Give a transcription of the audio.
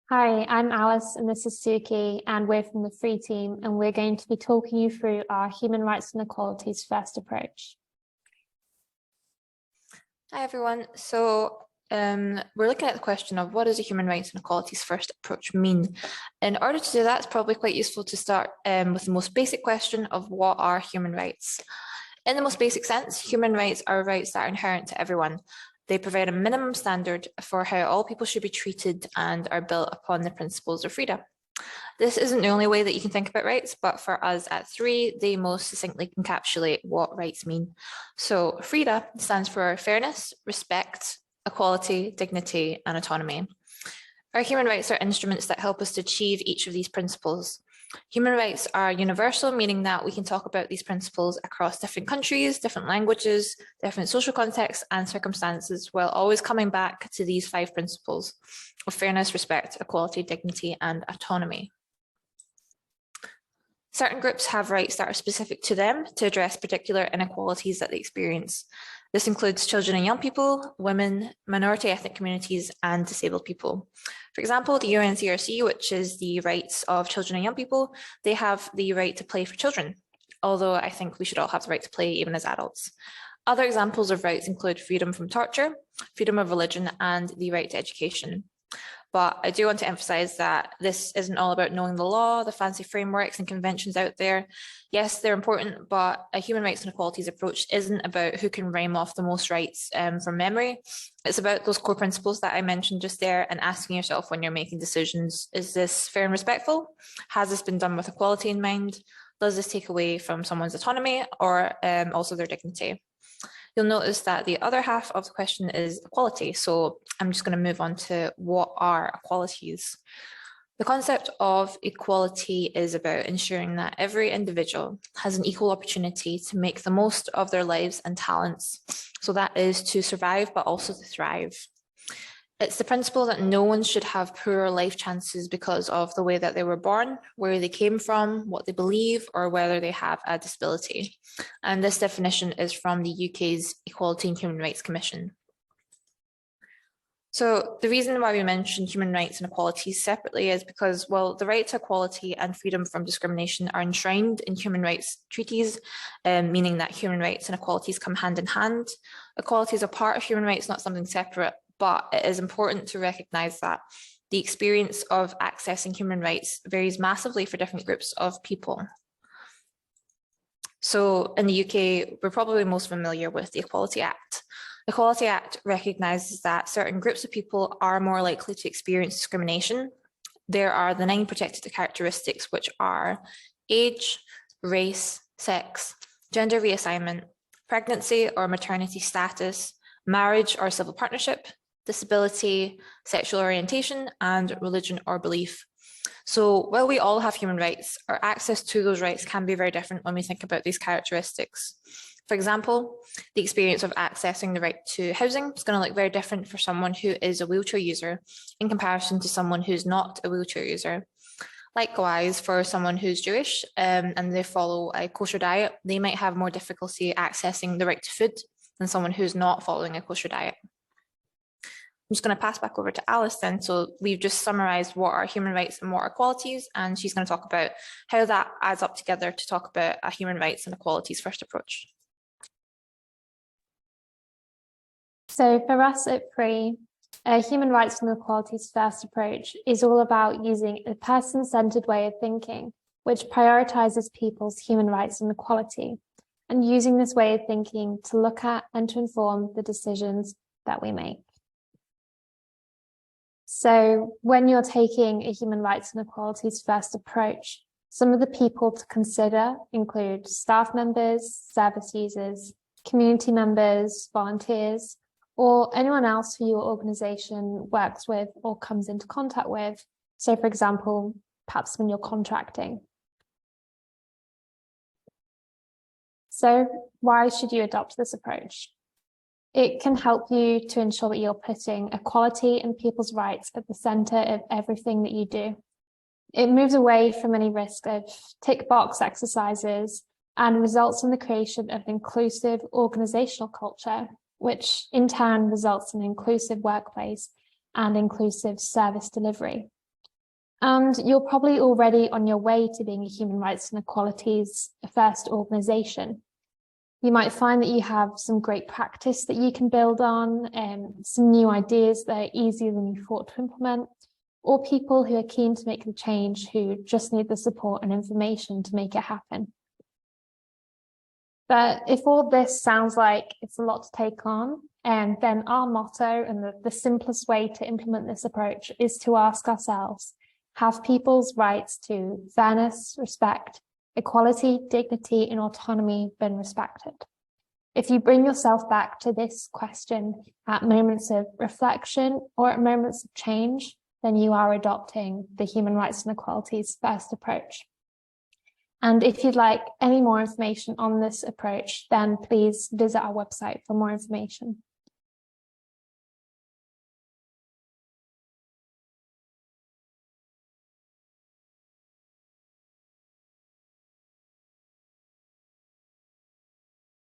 Hi, I'm Alice and this is Suki, and we're from the Free Team, and we're going to be talking you through our Human Rights and Equalities First approach. Hi everyone. We're looking at the question of what does a human rights and equalities first approach mean? In order to do that, it's probably quite useful to start with the most basic question of what are human rights? In the most basic sense, human rights are rights that are inherent to everyone. They provide a minimum standard for how all people should be treated and are built upon the principles of freedom. This isn't the only way that you can think about rights, but for us at Three, they most succinctly encapsulate what rights mean. So FREEDA stands for fairness, respect, equality, dignity, and autonomy. Our human rights are instruments that help us to achieve each of these principles. Human rights are universal, meaning that we can talk about these principles across different countries, different languages, different social contexts and circumstances, while always coming back to these 5 principles of fairness, respect, equality, dignity, and autonomy. Certain groups have rights that are specific to them to address particular inequalities that they experience. This includes children and young people, women, minority ethnic communities, and disabled people. For example, the UNCRC, which is the rights of children and young people, they have the right to play for children, although I think we should all have the right to play even as adults. Other examples of rights include freedom from torture, freedom of religion, and the right to education. But I do want to emphasize that this isn't all about knowing the law, the fancy frameworks and conventions out there. Yes, they're important, but a human rights and equalities approach isn't about who can rhyme off the most rights from memory. It's about those core principles that I mentioned just there and asking yourself when you're making decisions, is this fair and respectful? Has this been done with equality in mind? Does this take away from someone's autonomy or also their dignity? You'll notice that the other half of the question is equality. So I'm just going to move on to what are equalities. The concept of equality is about ensuring that every individual has an equal opportunity to make the most of their lives and talents. So that is to survive, but also to thrive. It's the principle that no one should have poorer life chances because of the way that they were born, where they came from, what they believe, or whether they have a disability. And this definition is from the UK's Equality and Human Rights Commission. So the reason why we mention human rights and equalities separately is because, well, the right to equality and freedom from discrimination are enshrined in human rights treaties, meaning that human rights and equalities come hand in hand. Equality is a part of human rights, not something separate, but it is important to recognise that the experience of accessing human rights varies massively for different groups of people. So in the UK, we're probably most familiar with the Equality Act. The Equality Act recognises that certain groups of people are more likely to experience discrimination. There are the 9 protected characteristics, which are age, race, sex, gender reassignment, pregnancy or maternity status, marriage or civil partnership, disability, sexual orientation, and religion or belief. So while we all have human rights, our access to those rights can be very different when we think about these characteristics. For example, the experience of accessing the right to housing is going to look very different for someone who is a wheelchair user in comparison to someone who's not a wheelchair user. Likewise, for someone who's Jewish and they follow a kosher diet, they might have more difficulty accessing the right to food than someone who's not following a kosher diet. I'm just going to pass back over to Alice then. So we've just summarised what are human rights and what are equalities, and she's going to talk about how that adds up together to talk about a human rights and equalities first approach. So for us at Free, a human rights and equalities first approach is all about using a person-centred way of thinking, which prioritises people's human rights and equality, and using this way of thinking to look at and to inform the decisions that we make. So when you're taking a human rights and equalities first approach, some of the people to consider include staff members, service users, community members, volunteers, or anyone else who your organisation works with or comes into contact with. So for example, perhaps when you're contracting. So why should you adopt this approach? It can help you to ensure that you're putting equality and people's rights at the centre of everything that you do. It moves away from any risk of tick box exercises and results in the creation of an inclusive organisational culture, which in turn results in an inclusive workplace and inclusive service delivery. And you're probably already on your way to being a human rights and equalities first organisation. You might find that you have some great practice that you can build on, some new ideas that are easier than you thought to implement, or people who are keen to make the change who just need the support and information to make it happen. But if all this sounds like it's a lot to take on, then our motto and the simplest way to implement this approach is to ask ourselves, have people's rights to fairness, respect, equality, dignity, and autonomy been respected? If you bring yourself back to this question at moments of reflection or at moments of change, then you are adopting the human rights and equalities first approach. And if you'd like any more information on this approach, then please visit our website for more information.